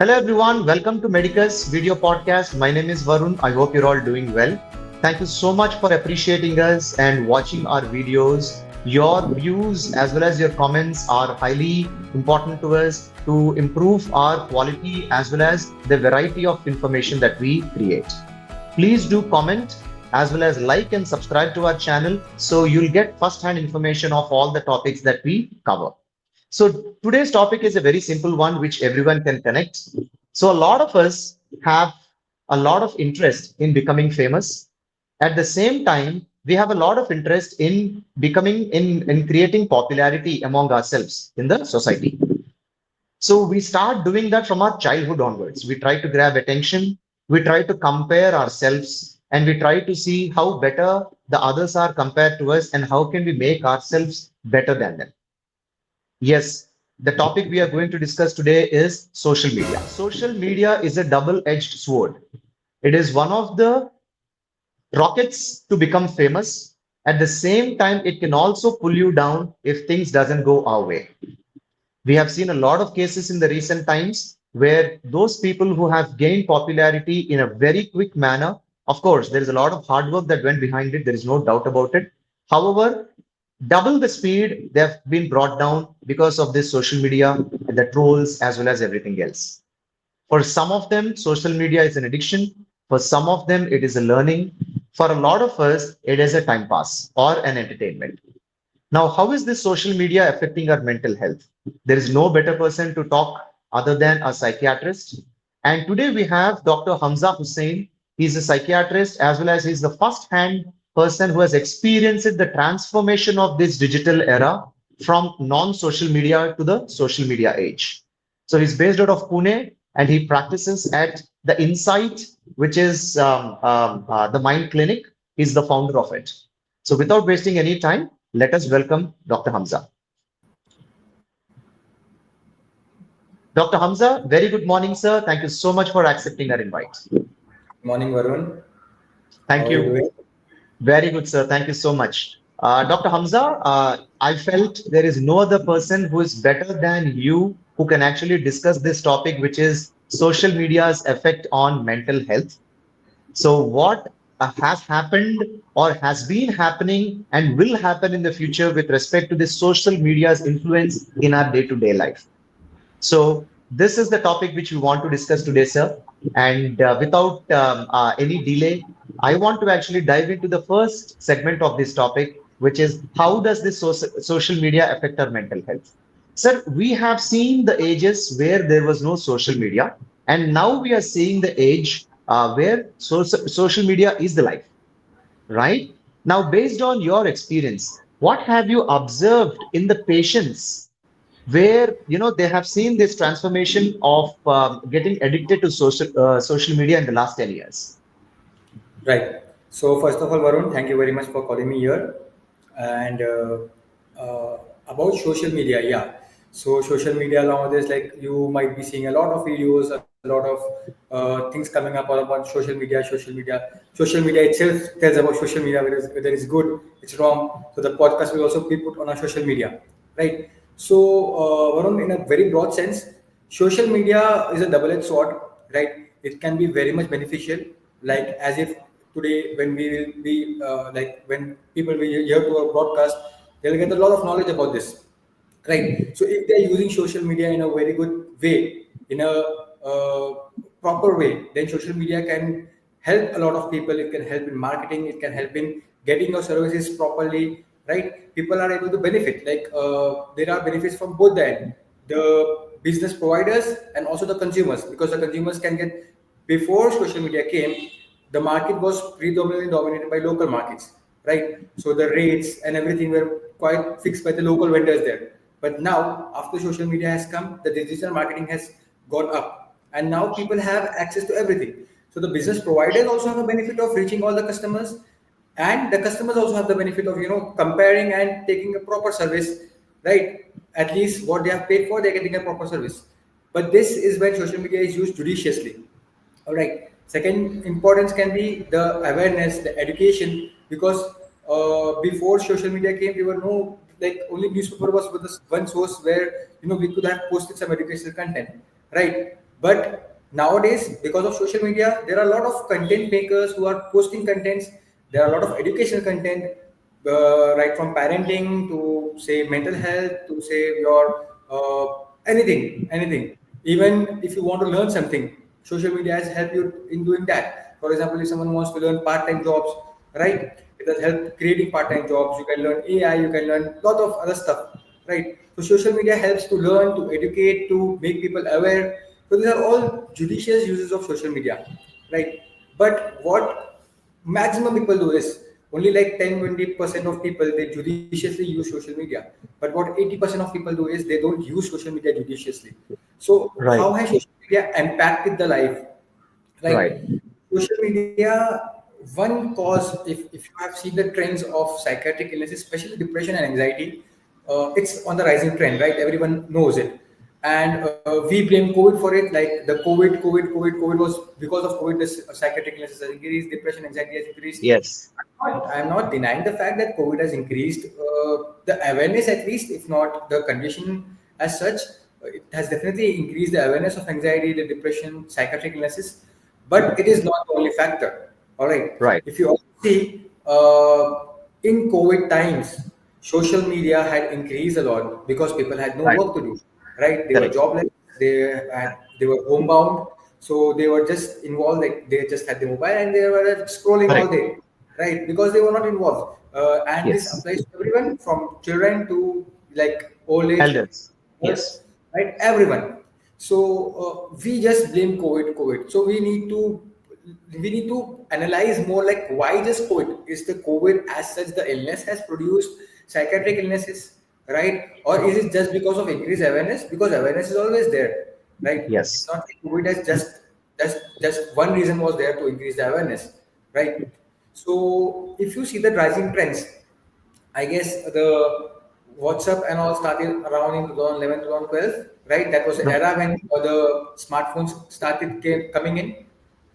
Hello everyone, welcome to Medicus video podcast. My name is Varun. I hope you're all doing well. Thank you so much for appreciating us and watching our videos. Your views as well as your comments are highly important to us to improve our quality as well as the variety of information that we create. Please do comment as well as like and subscribe to our channel so you'll get first-hand information of all the topics that we cover. So today's topic is a very simple one which everyone can connect. So a lot of us have a lot of interest in becoming famous. At the same time, we have a lot of interest in becoming in creating popularity among ourselves in the society. So we start doing that from our childhood onwards. We try to grab attention, we try to compare ourselves, and we try to see how better the others are compared to us and how can we make ourselves better than them. Yes, the topic we are going to discuss today is social media. Social media is a double-edged sword. It is one of the rockets to become famous. At the same time, it can also pull you down if things doesn't go our way. We have seen a lot of cases in the recent times where those people who have gained popularity in a very quick manner, of course, there is a lot of hard work that went behind it. There is no doubt about it. However, double the speed, they've been brought down because of this social media, the trolls, as well as everything else. For some of them, social media is an addiction. For some of them, it is a learning. For a lot of us, it is a time pass or an entertainment. Now, how is this social media affecting our mental health? There is no better person to talk other than a psychiatrist. And today we have Dr. Hamza Hussain. He's a psychiatrist as well as he's the first-hand person who has experienced the transformation of this digital era from non-social media to the social media age. So he's based out of Pune and he practices at the Insight, which is the Mind Clinic. He's the founder of it. So without wasting any time, let us welcome Dr. Hamza. Dr. Hamza, very good morning, sir. Thank you so much for accepting our invite. Morning, Varun. Thank How are you you. doing? Very good, sir. Thank you so much. Dr. Hamza, I felt there is no other person who is better than you who can actually discuss this topic, which is social media's effect on mental health. So, what has happened or has been happening and will happen in the future with respect to this social media's influence in our day-to-day life? So this is the topic which we want to discuss today, sir. And without any delay, I want to actually dive into the first segment of this topic, which is how does this social media affect our mental health? Sir, we have seen the ages where there was no social media, and now we are seeing the age where social media is the life, right? Now, based on your experience, what have you observed in the patients where they have seen this transformation of getting addicted to social media in the last 10 years? Right. So, first of all, Varun, thank you very much for calling me here. And about social media, yeah. So, social media nowadays, like you might be seeing a lot of videos, a lot of things coming up all about social media. Social media itself tells about social media whether it's good, it's wrong. So, the podcast will also be put on our social media, right? So, Varun, in a very broad sense, social media is a double-edged sword, right? It can be very much beneficial, like as if today when we will be like when people will hear to our broadcast, they'll get a lot of knowledge about this, right? So if they're using social media in a very good way, in a uh, proper way, then social media can help a lot of people. It can help in marketing, it can help in getting your services properly, right? People are able to benefit, like there are benefits from both the end, the business providers and also the consumers, because the consumers can get, before social media came, the market was predominantly dominated by local markets, right? So the rates and everything were quite fixed by the local vendors there. But now, after social media has come, the digital marketing has gone up, and now people have access to everything. So the business providers also have a benefit of reaching all the customers, and the customers also have the benefit of comparing and taking a proper service, right? At least what they have paid for, they're getting a proper service. But this is when social media is used judiciously. All right. Second importance can be the awareness, the education, because before social media came, there were no, like, only newspaper was the one source where we could have posted some educational content, right? But nowadays, because of social media, there are a lot of content makers who are posting contents. There are a lot of educational content, right from parenting to say mental health to say your anything. Even if you want to learn something, social media has helped you in doing that. For example, if someone wants to learn part-time jobs, right? It has helped creating part-time jobs. You can learn AI. You can learn a lot of other stuff, right? So social media helps to learn, to educate, to make people aware. So these are all judicious uses of social media, right? But what maximum people do is only like 10-20% of people they judiciously use social media. But what 80% of people do is they don't use social media judiciously. So Right. how has social media impacted the life? Right. Like social media, one cause, if you have seen the trends of psychiatric illnesses, especially depression and anxiety, it's on the rising trend, right? Everyone knows it. And we blame COVID for it. Like the COVID was because of COVID, this psychiatric illnesses has increased, depression, anxiety has increased. Yes. I'm not denying the fact that COVID has increased the awareness, at least, if not the condition as such. It has definitely increased the awareness of anxiety, the depression, psychiatric illnesses, but it is not the only factor. All right. Right. If you also see in COVID times, social media had increased a lot because people had no Right. work to do. Right? They were Correct. jobless. They were homebound, so they were just involved. Like they just had the mobile and they were scrolling all Correct. day, right? Because they were not involved. And this Yes. applies to everyone from children to like old age, Elders. adults, Yes. right? Everyone. So we just blame COVID. So we need to analyze more like why just COVID? Is the COVID as such the illness has produced psychiatric illnesses, right? Or is it just because of increased awareness? Because awareness is always there, right? It's Yes. not like COVID has just one reason was there to increase the awareness, right? So if you see the rising trends, I guess the WhatsApp and all started around in 2011, 2012, right? That was the No. era when the smartphones coming in,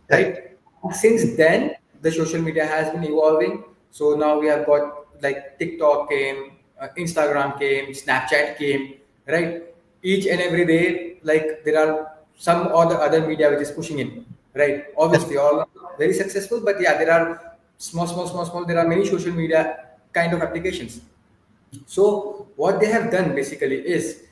Correct. right? Since then, the social media has been evolving. So now we have got like TikTok came, Instagram came, Snapchat came, right? Each and every day, like there are some or the other media which is pushing in, right? Obviously, all not very successful, but yeah, there are small. There are many social media kind of applications. So what they have done basically is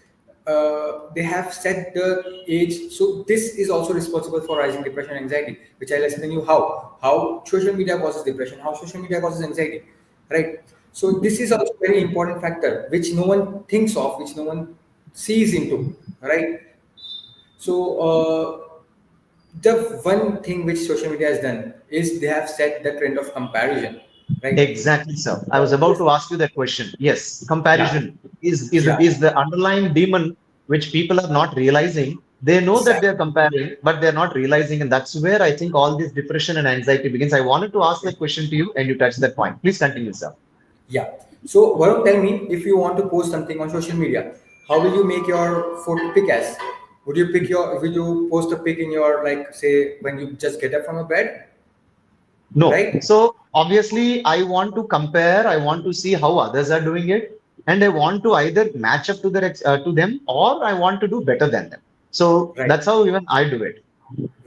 they have set the age. So this is also responsible for rising depression and anxiety, which I'll explain you how social media causes depression, how social media causes anxiety, right? So this is also very important factor which no one thinks of, which no one sees into, right? So the one thing which social media has done is they have set the trend of comparison, right? Exactly, sir. I was about Yes. to ask you that question. Yes, Yeah, comparison yeah, is the underlying demon which people are not realizing. They know that exactly. they're comparing, but they're not realizing, and that's where I think all this depression and anxiety begins. I wanted to ask that question to you, and you touched that point. Please continue, sir. Yeah. So, Varun, tell me, if you want to post something on social media, how will you make your photo pic as? Will you post a pic in your, like, say, when you just get up from a bed, No. right? So obviously, I want to compare. I want to see how others are doing it, and I want to either match up to to them, or I want to do better than them. So Right. that's how even I do it.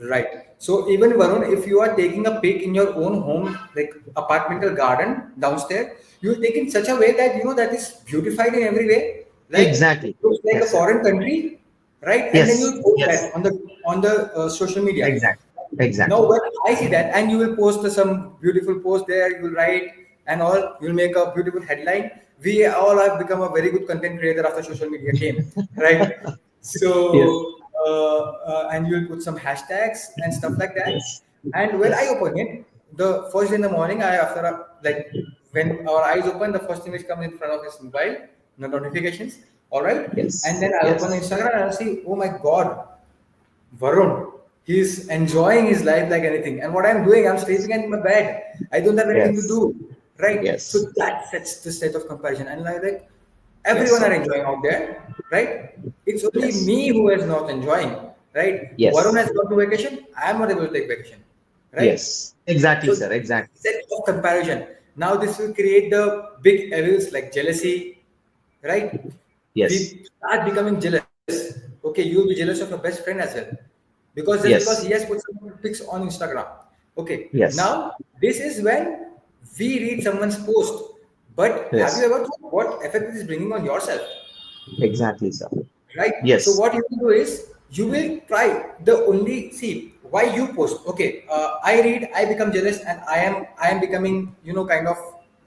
Right. So, even Varun, if you are taking a pic in your own home, like apartmental garden downstairs, you will take in such a way that you know that is beautified in every way, like Exactly. looks like a Yes, sir. foreign country, right? And then Yes. you post Yes. that on the social media. Exactly. Now, Exactly. when I see that, and you will post some beautiful post there, you will write and all, you'll make a beautiful headline. We all have become a very good content creator after social media came, right? Yes. So, and you will put some hashtags and stuff like that. Yes. And when I Yes. open it, the first day in the morning, like when our eyes open, the first thing which comes in front of his mobile, the notifications, all right. And Yes. then I open Yes. Instagram and I see, oh my God, Varun, he's enjoying his life like anything. And what I'm doing, I'm sleeping in my bed. I don't have anything to Yes. do. Right? So Yes. that sets the state of comparison. And like Yes, everyone are sir. enjoying out there, right? It's only Yes. me who is not enjoying, right? Varun Yes. has gone to vacation. I'm not able to take vacation. Right? Yes. Exactly, So sir. Exactly. set of comparison. Now this will create the big evils like jealousy, right? Yes. We start becoming jealous. Okay, you will be jealous of your best friend as well, because just because he Yes. has put some pics on Instagram. Okay, Yes. now this is when we read someone's post, but have you Yes. ever thought what effect it is bringing on yourself? Exactly, sir. Right? So Yes. what you will do is you will try the only see why you post. Okay, I read, I become jealous, and I am becoming kind of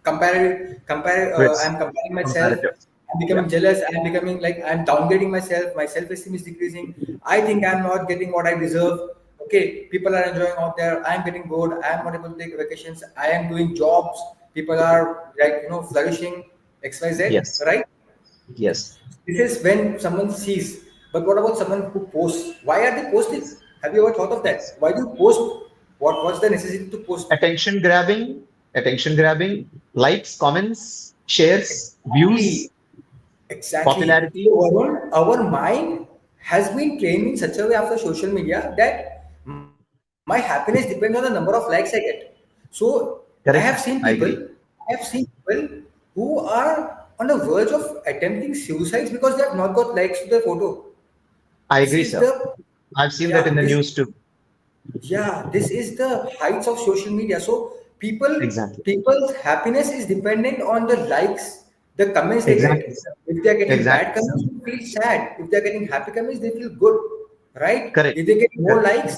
Yes. I'm comparing myself. Comparative. I'm Yeah. becoming jealous. I'm becoming like I'm downgrading myself. My self-esteem is decreasing. I think I'm not getting what I deserve. Okay, people are enjoying out there. I'm getting bored. I'm not able to take vacations. I am doing jobs. People are like flourishing. XYZ, Yes. right? Yes. This is when someone sees. But what about someone who posts? Why are they posting? Yes. Have you ever thought of that? Yes. Why do you post? What's the necessity to post? Attention grabbing, attention grabbing, likes, comments, shares, views, Exactly. Exactly. So popularity. our mind has been trained in such a way after social media that my happiness depends on the number of likes I get. So I have seen Correct. people, I agree. who are on the verge of attempting suicides because they have not got likes to their photo. I This agree, is sir. the I've seen that yeah in the this news too. yeah this is the heights of social media. So Exactly. people's happiness is dependent on the likes, the comments they Exactly, get. sir. If they are getting bad Exactly, sir. comments, they feel sad. If they are getting happy comments, they feel good, right? Correct. If they get more Correct. likes,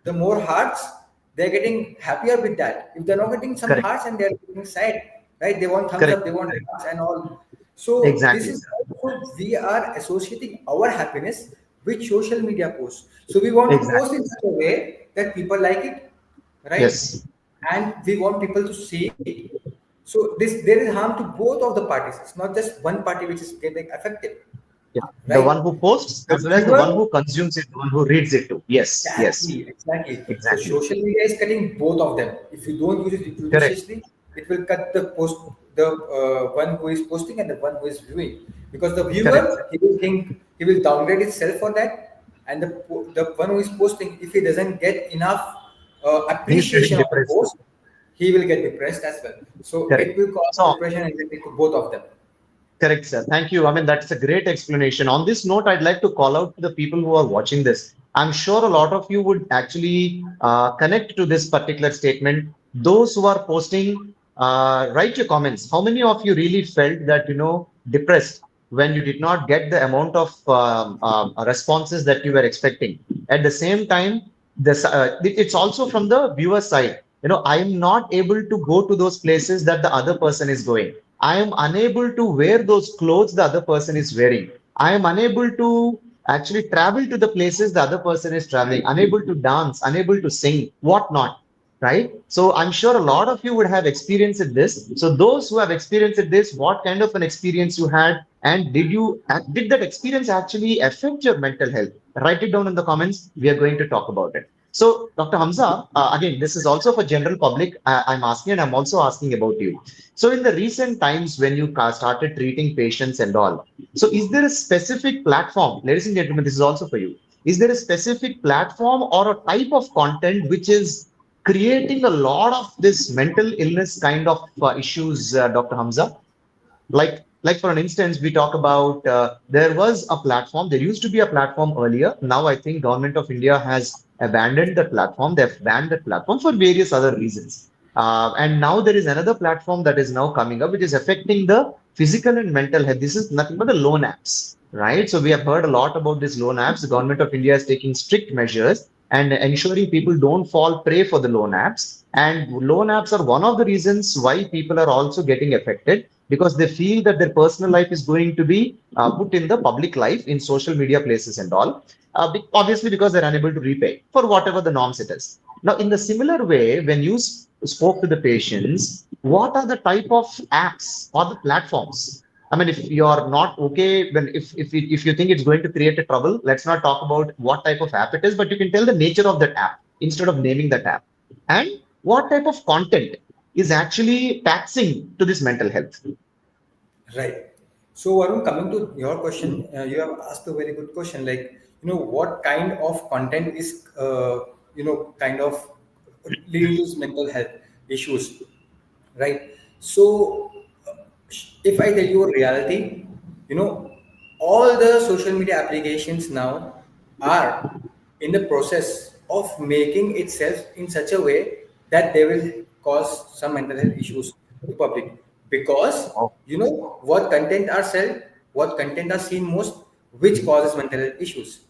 the more hearts, they're getting happier with that. If they're not getting some Correct. hearts and they're getting sad, right? They want thumbs Correct. up, they want Correct. hearts and all. So this Exactly, is sir. also we are associating our happiness with social media posts. So we want to post Exactly, in sir. such a way that people like it, right? Yes. And we want people to see it. So there is harm to both of the parties. It's not just one party which is getting affected, Yeah. The right? one who posts The as well as the viewer. one who consumes it, the one who reads it too. Yes. Yes. Exactly, exactly. So Exactly. social media is cutting both of them. If you don't use it Correct. judiciously, it will cut the one who is posting and the one who is viewing. Because the Correct, sir. viewer, he will think he will downgrade himself for that, and the one who is posting, if he doesn't get enough He's getting appreciation of the depressed too. post, he will get depressed as well. So it Correct. will cause So depression and anxiety to both of them. correct, sir. Thank you. I mean, that's a great explanation. On this note, I'd like to call out to the people who are watching this. I'm sure a lot of you would actually connect to this particular statement. Those who are posting, write your comments. How many of you really felt that, depressed when you did not get the amount of responses that you were expecting? At the same time, it's also from the viewer side. I am not able to go to those places that the other person is going. I am unable to wear those clothes the other person is wearing. I am unable to actually travel to the places the other person is traveling, unable to dance, unable to sing, whatnot. Right? So I'm sure a lot of you would have experienced this. So those who have experienced this, what kind of an experience you had, and did that experience actually affect your mental health? Write it down in the comments. We are going to talk about it. So, Dr. Hamza, again, this is also for general public. I'm asking, and I'm also asking about you. So in the recent times when you started treating patients and all, so is there a specific platform, ladies and gentlemen, this is also for you. Is there a specific platform or a type of content which is creating a lot of this mental illness kind of issues, Dr. Hamza? Like for an instance, we talk about there was a platform. There used to be a platform earlier. Now I think government of India has abandoned the platform. They've banned the platform for various other reasons. And now there is another platform that is now coming up, which is affecting the physical and mental health. This is nothing but the loan apps, right? So we have heard a lot about these loan apps. The government of India is taking strict measures and ensuring people don't fall prey for the loan apps. And loan apps are one of the reasons why people are also getting affected because they feel that their personal life is going to be put in the public life in social media places and all. Obviously, because they're unable to repay for whatever the norms it is. Now, in the similar way, when you spoke to the patients, what are the type of apps or the platforms? I mean, if you're not okay, when if you think it's going to create a trouble, let's not talk about what type of app it is, but you can tell the nature of that app instead of naming that app. And what type of content is actually taxing to this mental health? Right. So, Varun, coming to your question, you have asked a very good question. Like, what kind of content is, kind of leading to mental health issues, right? So, if I tell you a reality, you know, all the social media applications now are in the process of making itself in such a way that they will cause some mental health issues to public, because Oh, what content are sold, what content are seen most, which causes mental health issues.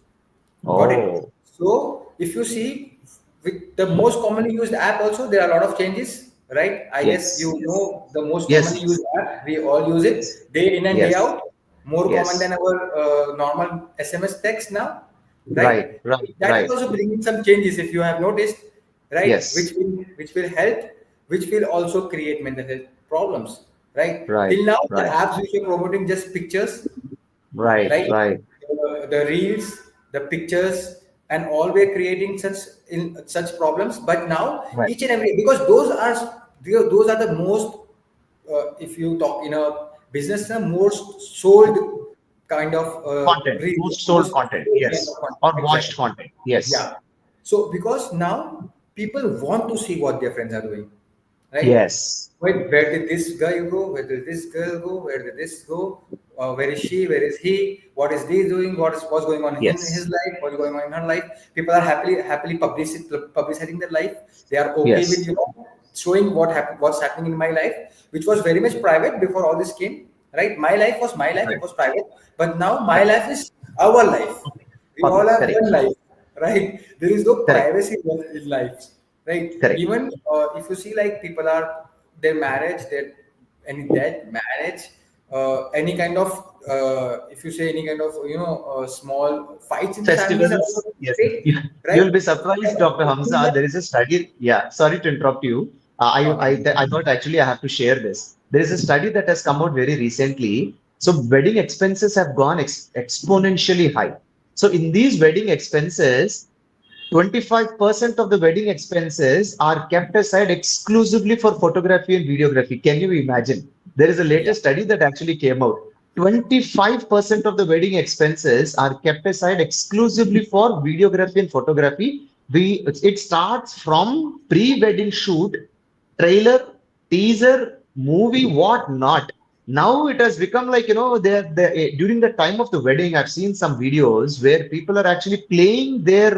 Got it? oh, So if you see, with the most commonly used app also, there are a lot of changes, right? I guess yes, you know the most commonly yes, used app. We all use yes, it day in and day yes, out. More common than yes. our normal SMS text now, right? Right, right, That is right. also bringing some changes if you have noticed, right? Yes, Which will help, which will also create mental health problems, right? right, Till now, the right, apps which are promoting just pictures, right, right? right, The reels, the pictures, and all were creating such problems. But now right. each and every, because those are the most, if you talk in a business term, most sold kind of Content, reels, most sold most content, sold kind yes, of content. or watched Exactly. content, yes, Yeah. So because now people want to see what their friends are doing, right? yes, Where did this guy go? Where did this girl go? Where did this go? Where is she? Where is he? What is they doing? What's going on in his yes, life? What's going on in her life? People are happily publicizing their life. They are okay with yes, showing what's happening in my life, which was very much private before all this came. Right? My life was my life. It right, was private, but now my correct, life is our life. We all public, have correct, one life, right? There is no correct, privacy left in life, right? correct. Even if you see, like, people are their marriage, their any death, marriage, any kind of if you say any kind of small fights in the families are Festivals, also yes. fake, You'll right? be surprised, Dr. Hamza. There is a study. Yeah, sorry to interrupt you. Okay. I thought actually I have to share this. There is a study that has come out very recently. So wedding expenses have gone exponentially high. So in these wedding expenses, 25% of the wedding expenses are kept aside exclusively for photography and videography. Can you imagine? There is a Yeah. latest study that actually came out. 25% of the wedding expenses are kept aside exclusively for videography and photography. It starts from pre-wedding shoot, trailer, teaser, movie, what not. Now it has become like, during the time of the wedding, I've seen some videos where people are actually playing their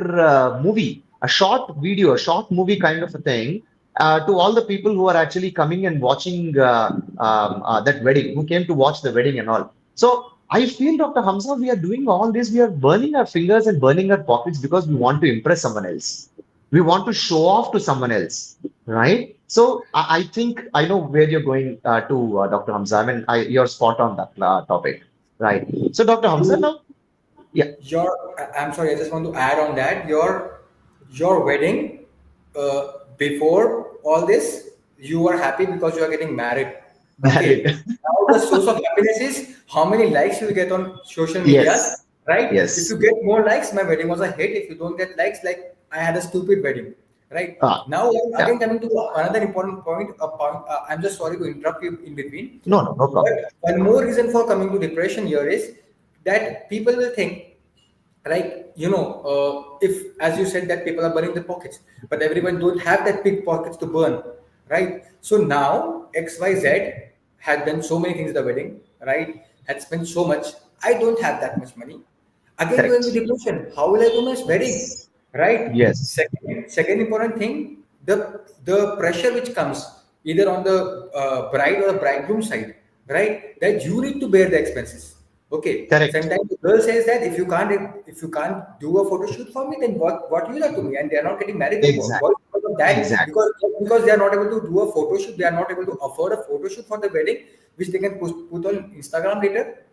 movie, a short video, a short movie kind of a thing, to all the people who are actually coming and watching that wedding, who came to watch the wedding and all. So I feel, Dr. Hamza, we are doing all this. We are burning our fingers and burning our pockets because we want to impress someone else. We want to show off to someone else, right? So I think I know where you're going to, Dr. Hamza. I mean, you're spot on that topic, right? So, Dr. Hamza, You now, yeah, your I'm sorry, I just want to add on that your wedding, before all this, you were happy because you are getting married. married. Okay. Now the source of happiness is how many likes you get on social medias, Yes, right? If yes. you get more likes, my wedding was a hit. If you don't get likes, like, I had a stupid wedding, right? Now, Yeah. again, coming to another important point, I'm just sorry to interrupt you in between, No, no, no but problem. one more reason for coming to depression here is that people will think, like, if, as you said, that people are burning their pockets, but everyone don't have that big pockets to burn, right? So now XYZ had done so many things at the wedding, right? Had spent so much. I don't have that much money. Again, going with Correct. depression. How will I do my wedding? Yes. Right? Yes. Second important thing, the pressure which comes either on the bride or the bridegroom side, right? That you need to bear the expenses. Okay. Correct. Sometimes the girl says that if you can't do a photo shoot for me, then what you are to me? And they are not getting married. Then Exactly. what because of that? Exactly. Because they are not able to do a photo shoot, they are not able to afford a photo shoot for the wedding, which they can put on Instagram later,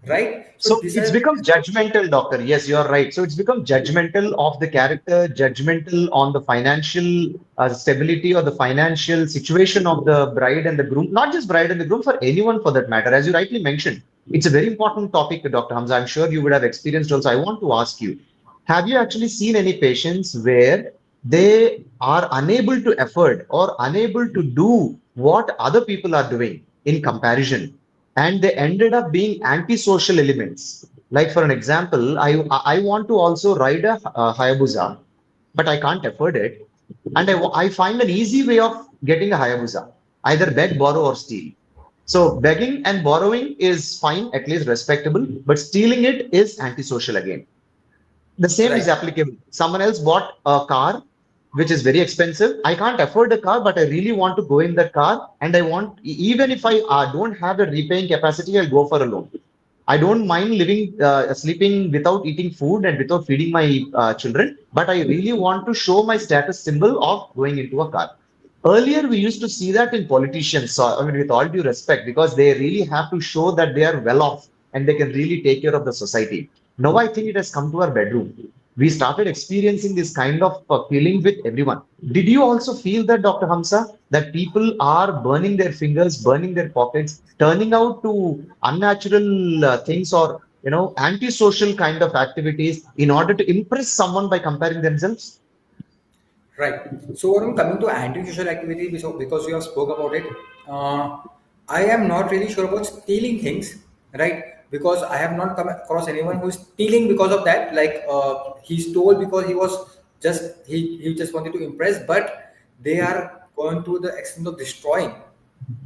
right? So So these it's are become judgmental, doctor. Yes, you're right. So it's become judgmental of the character, judgmental on the financial stability or the financial situation of the bride and the groom, not just bride and the groom, for anyone for that matter. As you rightly mentioned, it's a very important topic, Dr. Hamza. I'm sure you would have experienced also. I want to ask you, have you actually seen any patients where they are unable to afford or unable to do what other people are doing in comparison? And they ended up being antisocial elements. Like for an example, I want to also ride a Hayabusa, but I can't afford it, and I find an easy way of getting a Hayabusa, either beg, borrow, or steal. So begging and borrowing is fine, at least respectable, but stealing it is antisocial again. The same is Right. applicable. Someone else bought a car which is very expensive. I can't afford the car, but I really want to go in that car, and I want, even if I don't have a repaying capacity, I'll go for a loan. I don't mind living, sleeping without eating food and without feeding my children, but I really want to show my status symbol of going into a car. Earlier, we used to see that in politicians, so, I mean, with all due respect, because they really have to show that they are well off and they can really take care of the society. Now, I think it has come to our bedroom. We started experiencing this kind of feeling with everyone. Did you also feel that, Dr. Hamza, that people are burning their fingers, burning their pockets, turning out to unnatural things or antisocial kind of activities in order to impress someone by comparing themselves? Right. So when coming to anti-social activity, because you have spoke about it, uh, I am not really sure about stealing things, right? Because I have not come across anyone who is stealing because of that. Like he stole because he just wanted to impress, but they are going to the extent of destroying.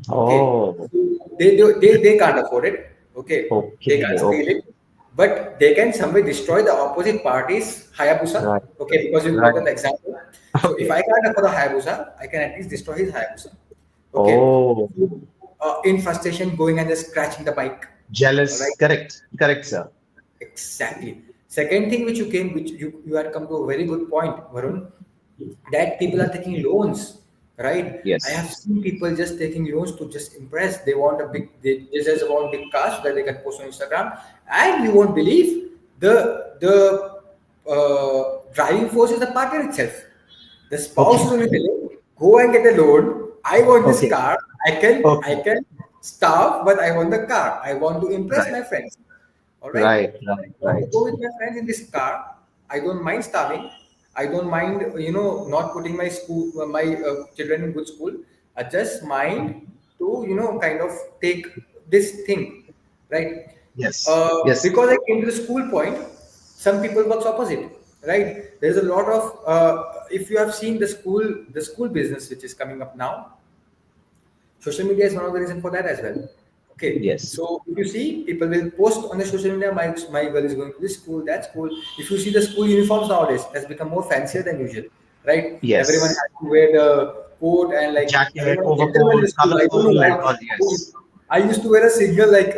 Okay, Oh, so they can't afford it. Okay, they okay, can't steal okay. it, but they can somewhere destroy the opposite party's Hayabusa. Right, Okay, because you right. brought an example. So if Okay. I can't afford a Hayabusa, I can at least destroy his Hayabusa. Okay, Oh, so, in frustration, going and just scratching the bike. All jealous. right. Correct. Correct, sir. Exactly. Second thing which you had come to a very good point, Varun, that people are taking loans, right? I have Yes. seen people just taking loans to just impress. They just want big cars so that they can post on Instagram. And you won't believe the driving force is the partner itself. The spouse Okay. is only telling, go and get a loan. I want this Okay. car. I Okay. can starve, but I want the car. I want to impress Right. my friends. All right. Right. Right. I want to Right. go with my friends in this car. I don't mind starving. I don't mind, not putting my children in good school. I just mind to, kind of take this thing, right? Yes. Yes. Because I came to the school point, some people works opposite, right? There's a lot of, if you have seen the school business which is coming up now, social media is one of the reason for that as well. Okay, Yes. so if you see, people will post on the social media, my girl is going to this school, that school. If you see the school uniforms nowadays, has become more fancier than usual, right? Everyone Yes. has to wear the coat and like Jacket, everyone is gentleman in overcoat, the school. I don't know colorful, and why. all. Yes. I used to wear a single like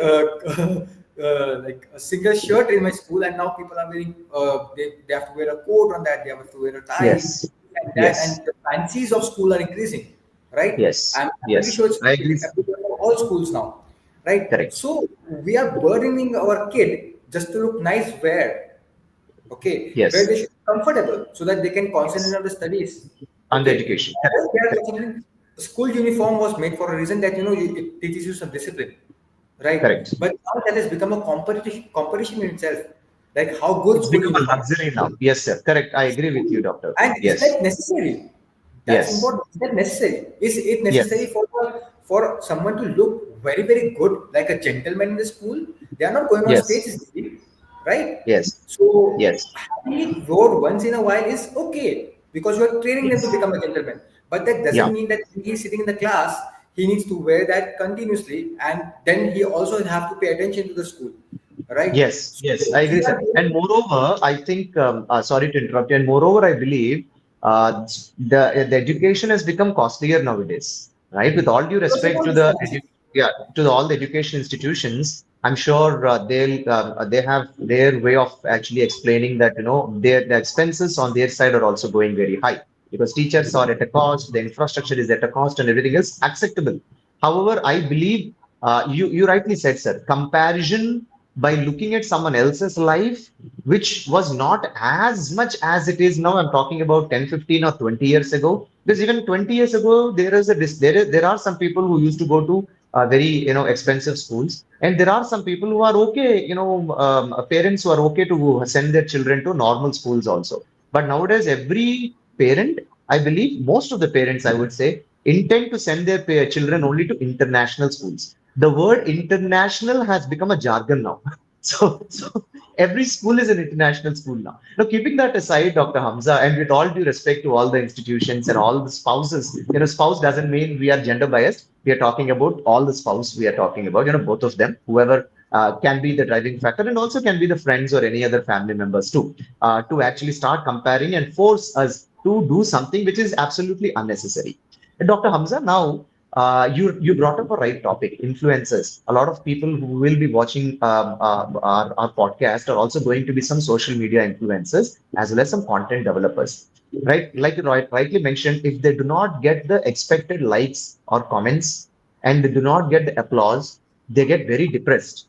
a single shirt in my school, and now people are wearing they have to wear a coat on that. They have to wear a tie Yes. and that, Yes. and the fancies of school are increasing, right? Yes. I'm pretty Yes. sure it's I agree. applicable for all schools now, right? Correct. So we are burdening our kid just to look nice where, okay, where Yes. they should be comfortable so that they can concentrate Yes. on the studies. And the Okay, education. Correct. all they are Correct. considering, school uniform was made for a reason that it teaches you some discipline, right? Correct. But now that has become a competition in itself, like how good It's school become a uniform. luxury now. Yes, sir. Correct. I agree with you, doctor. And is Yes. that necessary? That's Yes. important. Is that necessary? Is it necessary Yes. for someone to look very, very good, like a gentleman in the school? They are not going on Yes. stages, right? Yes. So Yes. having it word once in a while is okay because you are training them to Yes. become a gentleman. But that Yeah. doesn't mean that when he's sitting in the class, he needs to wear that continuously, and then he also have to pay attention to the school, right? Yes, So yes, I agree, we are sir. And moreover, I think, sorry to interrupt you, and moreover, I believe the education has become costlier nowadays, right? With all due first of respect all, to it's the fancy. yeah, to all the education institutions, I'm sure they have their way of actually explaining that the expenses on their side are also going very high because teachers are at a cost, the infrastructure is at a cost, and everything is acceptable. However, I believe you rightly said, sir, comparison by looking at someone else's life, which was not as much as it is now. I'm talking about 10, 15, or 20 years ago. Because even 20 years ago, there are some people who used to go to very expensive schools, and there are some people who are okay, parents who are okay to send their children to normal schools also. But nowadays, every parent, I believe, most of the parents, I would say, intend to send their children only to international schools. The word international has become a jargon now. So every school is an international school now. Now, keeping that aside, Dr. Hamza, and with all due respect to all the institutions and all the spouses, spouse doesn't mean we are gender biased. We are talking about all the spouse we are talking about, both of them, whoever. can be the driving factor, and also can be the friends or any other family members too, to actually start comparing and force us to do something which is absolutely unnecessary. And Dr. Hamza, now you brought up a right topic, influencers. A lot of people who will be watching our podcast are also going to be some social media influencers as well as some content developers. Right, like you rightly mentioned, if they do not get the expected likes or comments and they do not get the applause, they get very depressed.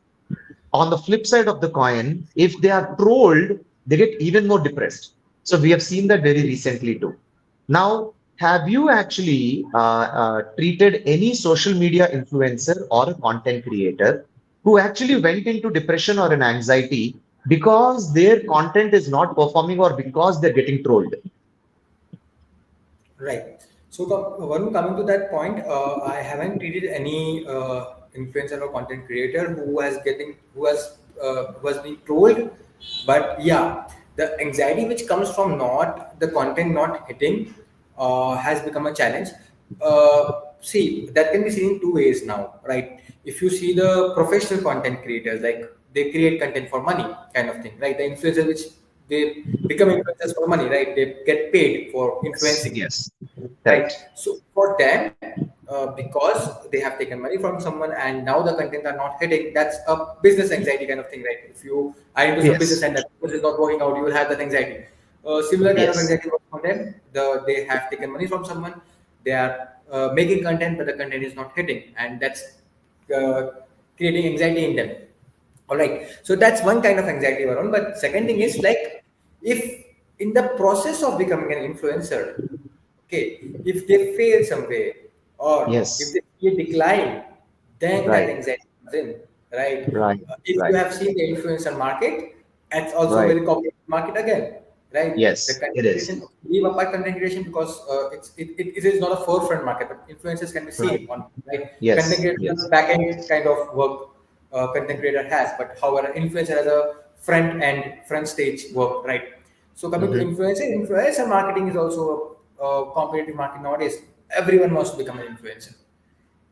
On the flip side of the coin, if they are trolled, they get even more depressed. So we have seen that very recently too. Now, have you actually treated any social media influencer or a content creator who actually went into depression or an anxiety because their content is not performing or because they're getting trolled? Right. So, Varun, coming to that point, I haven't treated any influencer or content creator who has been trolled, but yeah, the anxiety which comes from not the content not hitting has become a challenge. See, that can be seen in two ways now, right? If you see the professional content creators, like they create content for money, kind of thing, right? The influencers which they become influencers for money, right? They get paid for Yes, influencing, yes, right? correct. So for them, because they have taken money from someone and now the content are not hitting, that's a business anxiety kind of thing, right? If you are into some business Yes, and that business is not working out, you will have that anxiety. Similar kind of yes, anxiety works for them. They have taken money from someone, they are making content, but the content is not hitting, and that's uh, creating anxiety in them. All right. So that's one kind of anxiety, Varun. But second thing is like, if in the process of becoming an influencer, okay, if they fail some way or if yes, they see a decline, then that right, anxiety comes in, right? right, If you right, have seen the influencer market, it's also a right. very competitive market again, right? The Yes, it content is. creation, leave apart content creation because it is not a forefront market, but influencers can be Right. seen on, right? Content Yes, creation is a yes. back end kind of work content creator has, but however, influencer has a front stage work, right? So coming to Hmm. influencer marketing is also a competitive market nowadays. Everyone wants to become an influencer,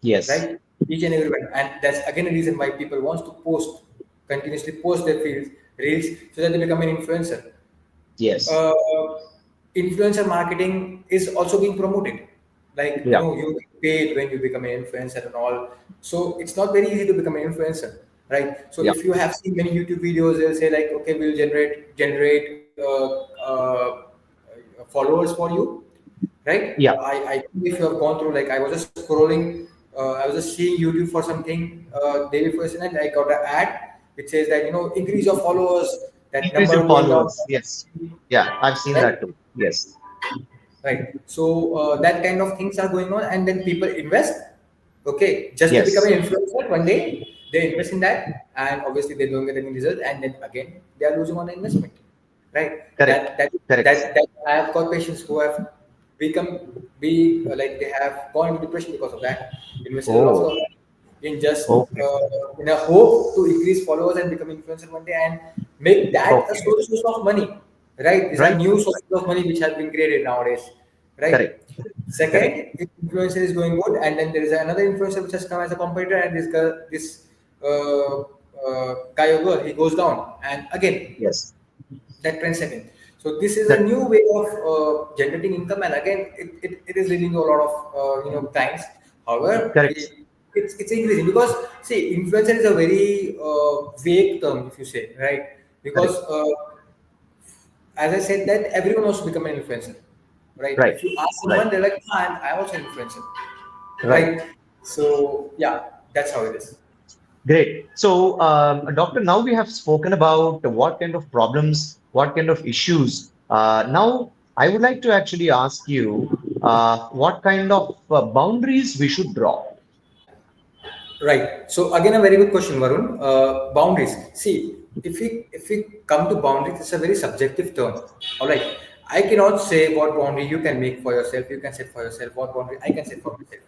Yes, right? Each and everyone, and that's again a reason why people wants to continuously post their reels, so that they become an influencer. yes. uh, Influencer marketing is also being promoted. Like, Yeah, you get paid when you become an influencer and all. So it's not very easy to become an influencer, right? So yeah. if you have seen many YouTube videos, they'll say like, okay, we'll generate followers for you, right? Yeah. I think if you have gone through, like, I was just scrolling, I was just seeing YouTube for something day before yesterday, and I got an ad which says that, increase your followers, that Increase number your going down, followers. Yes. Yeah, I've seen right? that too. Yes. Right. So that kind of things are going on, and then people invest. Okay, just to become Yes. an influencer one day, they invest in that, and obviously they don't get any result, and then again they are losing on the investment. Right. Correct. That Correct. I have got patients who have like they have gone into depression because of that. Invested a lot Oh, of money in just okay. in a hope to increase followers and become influencer one day and make that a Okay. source of money. Right, these are Right. new sources of money which have been created nowadays. Right. Correct. Correct. Second, if influencer is going good, and then there is another influencer which has come as a competitor, and this guy or girl, he goes down, and again Yes. that trend setting. So this is a That new way of generating income, and again, it is leading to a lot of clients. However, correct. it's increasing because, see, influencer is a very vague term, if you say, right? Because Correct. as I said, that everyone wants to become an influencer, right? Right. If you ask Right. someone, they're like, I'm also an influencer, Right. right? So yeah, that's how it is. Great. So, Doctor, now we have spoken about what kind of problems, what kind of issues. Now, I would like to actually ask you what kind of boundaries we should draw. Right. So again, a very good question, Varun. Boundaries. See, if we come to boundaries, it's a very subjective term. All right. I cannot say what boundary you can make for yourself. You can set for yourself. What boundary I can set for myself.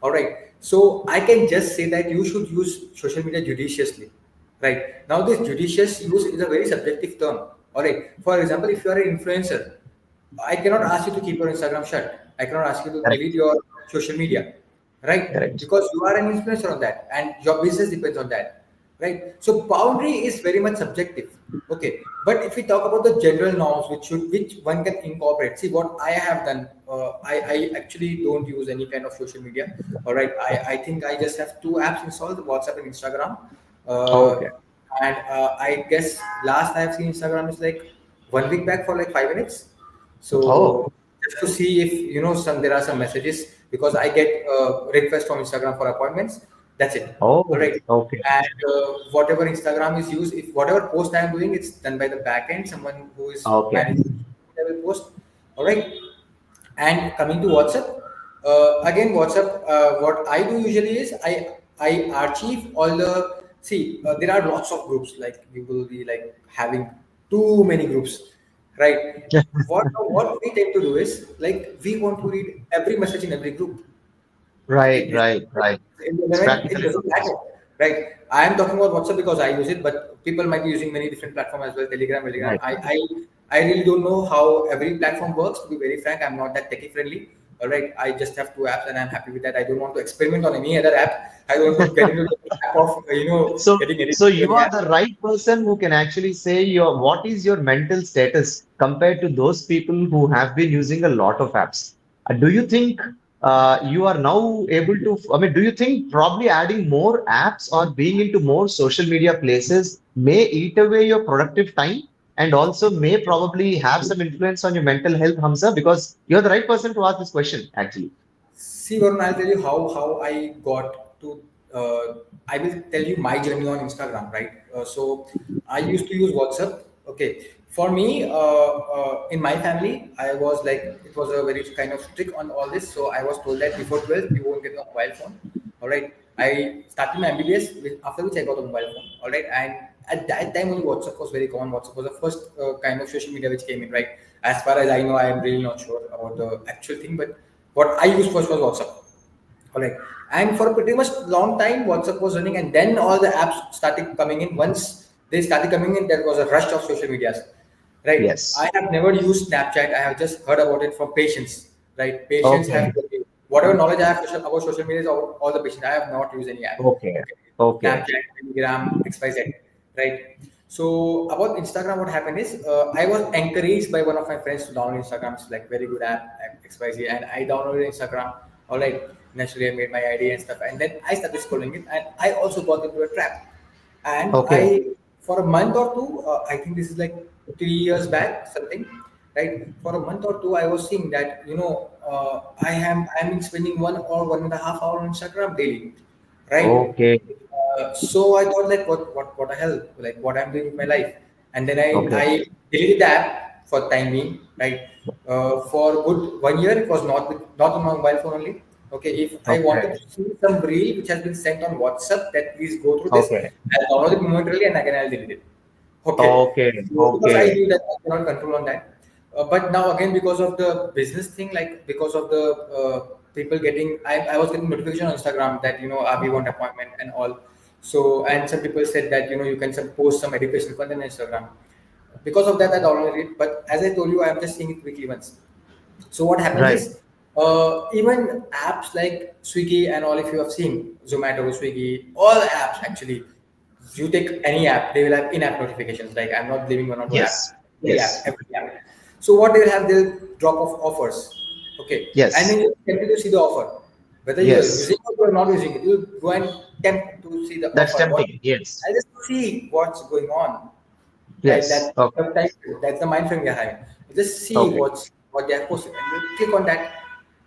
All right. So I can just say that you should use social media judiciously. Right. Now, this judicious use is a very subjective term. All right. For example, if you are an influencer, I cannot ask you to keep your Instagram shut. I cannot ask you to delete Correct. your social media, right? Correct. Because you are an influencer on that, and your business depends on that. right? So boundary is very much subjective. Okay, but if we talk about the general norms, which one can incorporate. See what I have done. I actually don't use any kind of social media. All right, I think I just have two apps installed: WhatsApp and Instagram. Okay. I guess last I've seen Instagram is like 1 week back for like 5 minutes. Oh. So just to see if there are some messages, because I get requests from Instagram for appointments. That's it. All Oh. right. Okay. And whatever Instagram is used, if whatever post I am doing, it's done by the back end, someone who is Okay. managing the will post. All right. And coming to WhatsApp, again WhatsApp, what I do usually is I archive all the, see, there are lots of groups, like you will be like having too many groups, right? What we tend to do is like we want to read every message in every group. Right. It, Right. Right. It's it practically not doesn't matter, possible. right? I am talking about WhatsApp because I use it, but people might be using many different platforms as well. Telegram. Right. I really don't know how every platform works. To be very frank, I'm not that techie friendly. All right, I just have two apps and I'm happy with that. I don't want to experiment on any other app. I don't want to get into the trap of getting So addicted to you any are app. the right person who can actually say what is your mental status compared to those people who have been using a lot of apps. Do you think you are now able to, I mean, do you think probably adding more apps or being into more social media places may eat away your productive time and also may probably have some influence on your mental health, Hamza? Because you're the right person to ask this question, actually. See, Varun, I'll tell you how I got to. I will tell you my journey on Instagram, right? So I used to use WhatsApp. Okay, for me, in my family, I was like, it was a very kind of strict on all this. So I was told that before 12 you won't get a mobile phone. All right, I started my MBBS, after which I got a mobile phone. All right, and at that time only WhatsApp was very common. WhatsApp was the first kind of social media which came in, right? As far as I know, I am really not sure about the actual thing, but what I used first was WhatsApp. All right. And for pretty much long time, WhatsApp was running, and then all the apps started coming in. Once they started coming in, there was a rush of social medias. Right. I Yes. have never used Snapchat. I have just heard about it from patients. Right. Patients have Okay. told me, whatever knowledge I have about social media is all the patients. I have not used any app. Okay. Okay. Okay. Snapchat, Telegram, XYZ. Right. So about Instagram, what happened is I was encouraged by one of my friends to download Instagram. It's like very good app XYZ, and I downloaded Instagram. All right, naturally I made my ID and stuff, and then I started scrolling it, and I also got into a trap. And Okay. for a month or two, I think this is like 3 years back, something, right? For a month or two, I was seeing that I'm spending 1 or 1.5 hour on Instagram daily, right? Okay. So I thought like what the hell, like what I'm doing with my life. And then I Okay. deleted the app for time being, right? For good 1 year it was not on my mobile phone only. Okay, if I Okay. wanted to see some reel which has been sent on WhatsApp, that please go through this, Okay. I'll download it momentarily and again I'll delete it. Okay, Okay. so because I Okay. knew that I cannot control on that. But now again, because of the business thing, like because of the people getting, I was getting notification on Instagram that we want appointment and all. So and some people said that you can post some educational content on Instagram. Because of that, I downloaded it. But as I told you, I'm just seeing it weekly once. So what happens Right. is, even apps like Swiggy and all, if you have seen Zomato, Swiggy, all apps actually, you take any app, they will have in-app notifications. Like I'm not blaming one or two Yes. app, Yes. every app. So what they will have, they'll drop off offers. Okay, and then Yes. you continue to see the offer, whether you are Yes. using it or not using it. You go and tempt to see the That's offer. What tempting. Yes. I just see what's going on. Right, Yes. Okay. that's the mind frame we are having. Just see Okay. what they have posted, and we click on that,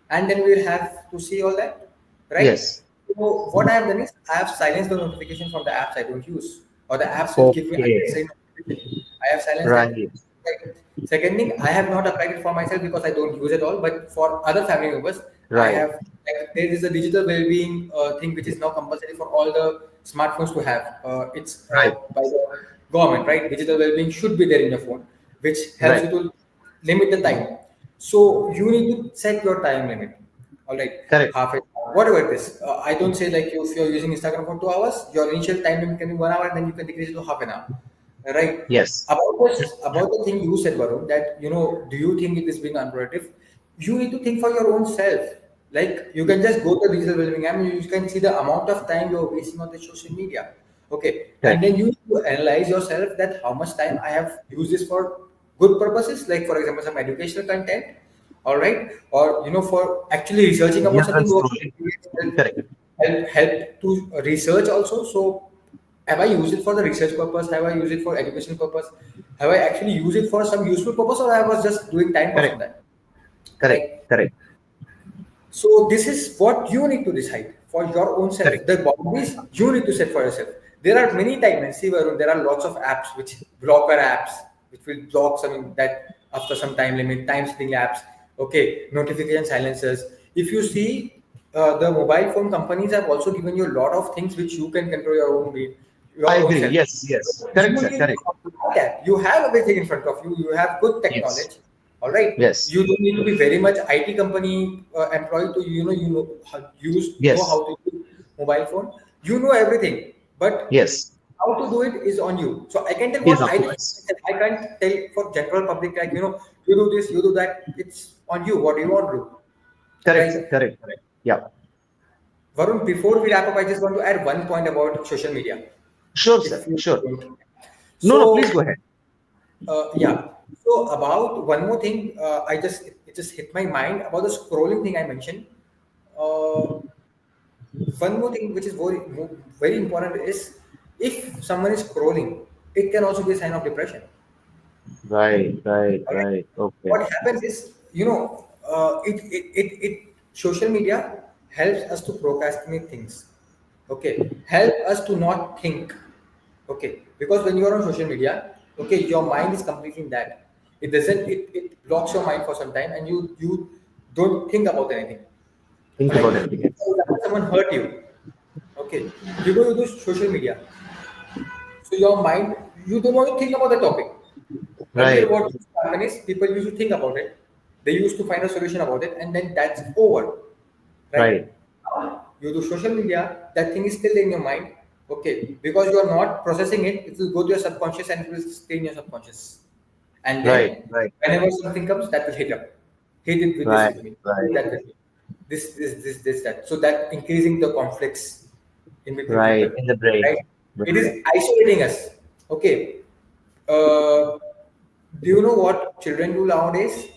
and then we'll have to see all that, right? Yes. So what I have done is I have silenced the notification from the apps I don't use, or the apps will give me Okay. unnecessary notification. I have silenced that. Right. Right. Second thing, I have not applied it for myself because I don't use it all, but for other family members, I Right. have. Like, there is a digital well-being thing which is now compulsory for all the smartphones to have. It's Right. by the government, right? Digital well-being should be there in your phone, which helps Right. you to limit the time. So you need to set your time limit. All right, Correct. half an hour, whatever it is. I don't say like if you're using Instagram for 2 hours, your initial time limit can be 1 hour, and then you can decrease it to half an hour. Right. Yes. About the thing you said, Varun, that do you think it is being unproductive? You need to think for your own self. Like you can just go to digital well-being app and you can see the amount of time you're wasting on the social media. Okay, and Correct. then you need to analyze yourself that how much time I have used this for good purposes, like for example, some educational content, all right, or for actually researching about Yeah, something, and scrolling. Correct. help to research also. So, have I used it for the research purpose? Have I used it for education purpose? Have I actually used it for some useful purpose, or I was just doing time pass on Correct. that? Correct. Right. Correct. So this is what you need to decide for your own self. Correct. The boundaries you need to set for yourself. There are many times, see Varun, there are lots of apps which blocker apps, which will block something that after some time limit, time setting apps, okay, notification silencers. If you see, the mobile phone companies have also given you a lot of things which you can control your I own agree. self. Yes. Yes. You Correct, sir. need to Correct. look at. You have everything in front of you. You have good tech Yes. knowledge. All right. Yes. You don't need to be very much IT company employee to know how Yes. to use mobile phone. You know everything, but Yes. how to do it is on you. So I can tell Is what up I to did. us. I can't tell for general public like you do this, you do that. It's on you. What do you want to do, Correct, sir. right? Correct. Correct. Yeah. Varun, before we wrap up, I just want to add one point about social media. Sure, If sir. you Sure. don't. No, no, please So go ahead. yeah. So about one more thing, it just hit my mind about the scrolling thing I mentioned. Uh, One more thing which is very important is if someone is scrolling, it can also be a sign of depression. Right, right, All right. right. Okay. What happens is, social media helps us to procrastinate things. Okay, help us to not think. Okay, because when you are on social media, okay, your mind is completely in that. It blocks your mind for some time, and you don't think about anything. Think about Like, anything else. for example, someone hurt you. Okay, you do social media, so your mind, you don't want to think about the topic. Earlier, Right, what used to happen is people used to think about it, they used to find a solution about it, and then that's over, right? right, Now, you do social media, that thing is still in your mind, okay, because you are not processing it, it will go to your subconscious and it will stay in your subconscious. And right, then, right, whenever something comes, that will hit up. Hit it with this right, with me, hit right, that with me. This, that. So that increasing the conflicts in between people, right. In the brain. right? It Right. is isolating us. Okay, uh, do you know what children do nowadays?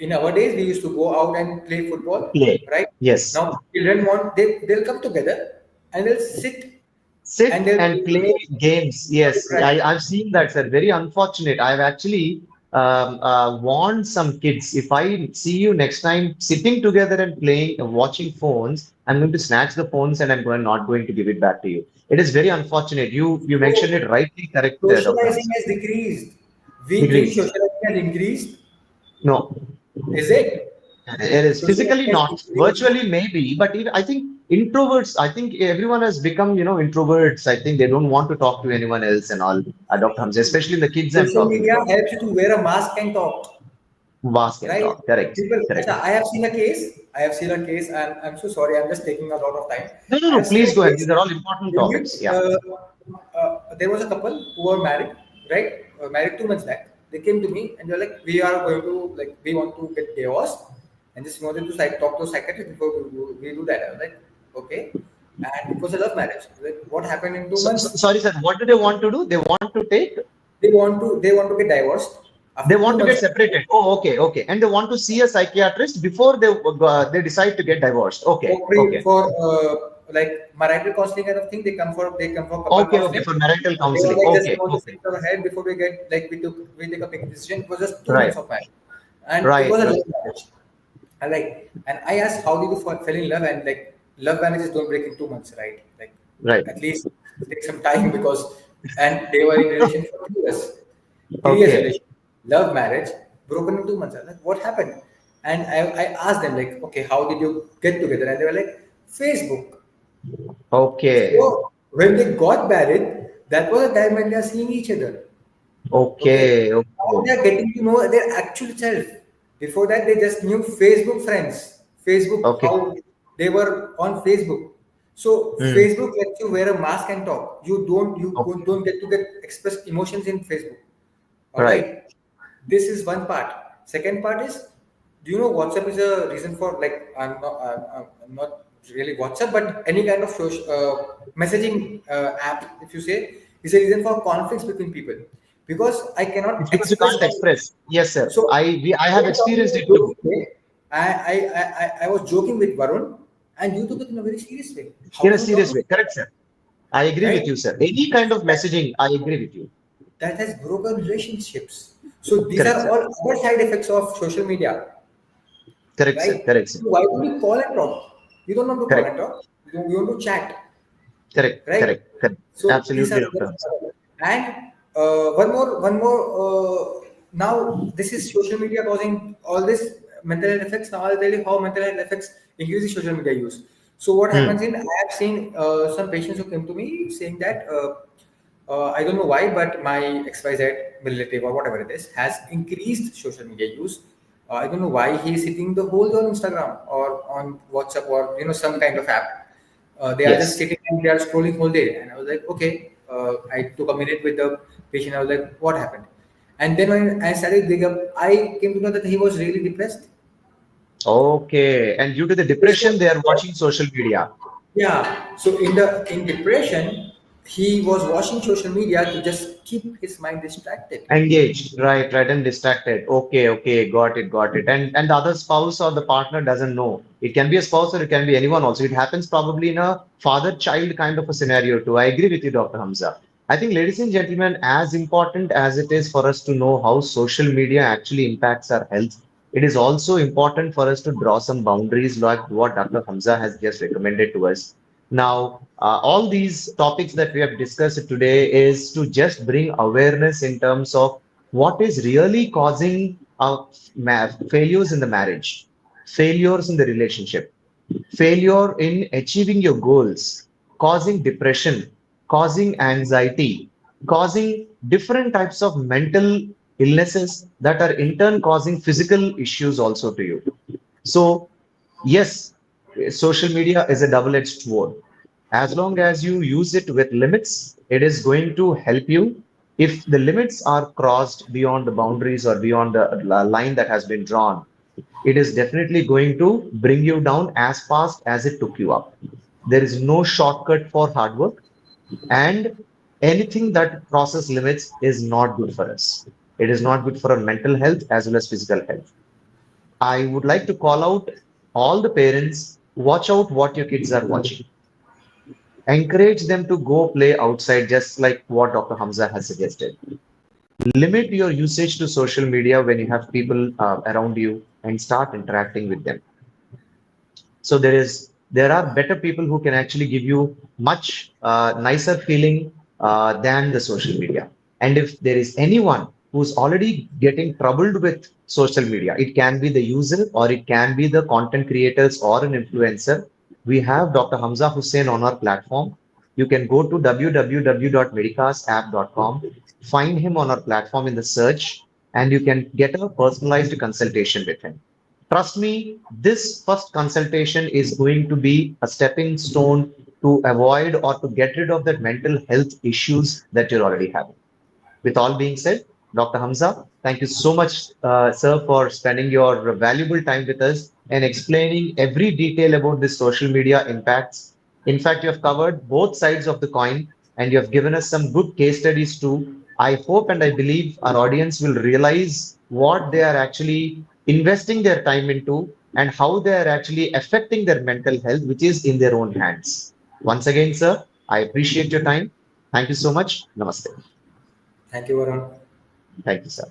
In our days, we used to go out and play football, Play. right? Yes. Now children they'll come together and they'll sit and Sit they'll and play play football. games. Yes, Right. I've seen that, sir. Very unfortunate. I've actually warned some kids, if I see you next time sitting together and playing, watching phones, I'm going to snatch the phones and not going to give it back to you. It is very unfortunate. You mentioned So it rightly correct there, Dr. socializing Hamza. has decreased. We think Degrees. socializing has increased. No. Is it? It is Socializing physically has not, decreased. virtually maybe, but I think introverts, I think everyone has become, introverts. I think they don't want to talk to anyone else and all, Dr. Hamza, especially the kids I'm Social talking media about. helps you to wear a mask and talk. Mask and Right? talk. Correct. People, Correct. Acha, I have seen a case. I have seen a case, and I'm so sorry. I'm just taking a lot of time. No, no, I no, have seen please a go ahead. case. These are all important In topics. which Yeah. there was a couple who were married, right? Married 2 months back. They came to me and they're like, "We are going to we want to get divorced, and just wanted to talk to a psychiatrist before we do that." I was like, "Okay," and it was a love marriage. Like, what happened in two So, months? sorry, sir. What do they want to do? They want to take, They want to get divorced they after two want to get months. separated. Oh, okay, okay. And they want to see a psychiatrist before they decide to get divorced. Okay, okay. For marital counseling kind of thing. They come for couple Okay, okay. counseling. For marital They were counseling. like just Okay, want to okay. sit our head before we take a big decision. It was just 2 months Right, of marriage, and it right, was a right, love marriage. And I asked how did you fell in love, and love marriages don't break in 2 months, right? right. At least take some time because and they were in relation for 3 years. 3 years Okay, relation, love marriage, broken in 2 months. I was like, what happened? And I asked them like, okay, how did you get together? And they were like, Facebook. okay, So when they got married, that was the time when they are seeing each other. Okay. okay, Now okay, they are getting to know their actual self. Before that, they just knew Facebook friends. Facebook, okay. how they were on Facebook. So Hmm. Facebook lets you wear a mask and talk. You Okay. don't get to get express emotions in Facebook. All Right. right. This is one part. Second part is, do you know WhatsApp is a reason for I'm not really WhatsApp, but any kind of social messaging app, if you say, is a reason for conflicts between people, because I It's cannot because you express can't myself. express. Yes, sir. So I we have are talking experienced in it jokes too. way. I was joking with Varun, and you took it in a very serious way. How In a can you talk serious to way. me? Correct, sir. I agree with Right? you, sir. Any kind So of messaging, I agree with you. that has broken relationships. So these Correct, are sir. all other side effects of social media, Correct, sir. right? Correct, sir. So why don't you call and talk? You don't want to call Correct. and talk. You want to chat, Correct. right? Correct. Correct. So these are Absolutely, Dr. Hamza. and one more. Now this is social media causing all this mental health effects. Now I'll tell you how mental health effects increases social media use. So what Hmm. happens in, I have seen some patients who came to me saying that I don't know why, but my XYZ relative or whatever it is has increased social media use. I don't know why he is sitting the whole day on Instagram or on WhatsApp or some kind of app. They are just Yes. sitting and they are scrolling whole day. And I was like, okay. I took a minute with the patient. I was like, what happened? And then when I started digging up, I came to know that he was really depressed. Okay. And due to the depression, they are watching social media. Yeah. So in depression, he was watching social media to just keep his mind distracted. Engaged, right, right, and distracted. Okay, okay, got it, got it. And the other spouse or the partner doesn't know. It can be a spouse or it can be anyone also. It happens probably in a father-child kind of a scenario too. I agree with you, Dr. Hamza. I think, ladies and gentlemen, as important as it is for us to know how social media actually impacts our health, it is also important for us to draw some boundaries like what Dr. Hamza has just recommended to us. Now, all these topics that we have discussed today is to just bring awareness in terms of what is really causing failures in the marriage, failures in the relationship, failure in achieving your goals, causing depression, causing anxiety, causing different types of mental illnesses that are in turn causing physical issues also to you. So, yes, social media is a double-edged sword. As long as you use it with limits, it is going to help you. If the limits are crossed beyond the boundaries or beyond the line that has been drawn, it is definitely going to bring you down as fast as it took you up. There is no shortcut for hard work, and anything that crosses limits is not good for us. It is not good for our mental health as well as physical health. I would like to call out all the parents, watch out what your kids are watching. Encourage them to go play outside, just like what Dr. Hamza has suggested. Limit your usage to social media when you have people around you and start interacting with them. So there are better people who can actually give you much nicer feeling than the social media. And if there is anyone who's already getting troubled with social media, it can be the user or it can be the content creators or an influencer. We have Dr. Hamza Hussain on our platform. You can go to www.medicasapp.com, find him on our platform in the search, and you can get a personalized consultation with him. Trust me, this first consultation is going to be a stepping stone to avoid or to get rid of the mental health issues that you're already having. With all being said, Dr. Hamza, thank you so much, sir, for spending your valuable time with us and explaining every detail about this social media impacts. In fact, you have covered both sides of the coin and you have given us some good case studies too. I hope and I believe our audience will realize what they are actually investing their time into and how they are actually affecting their mental health, which is in their own hands. Once again, sir, I appreciate your time. Thank you so much. Namaste. Thank you, Varun. Thank you, sir.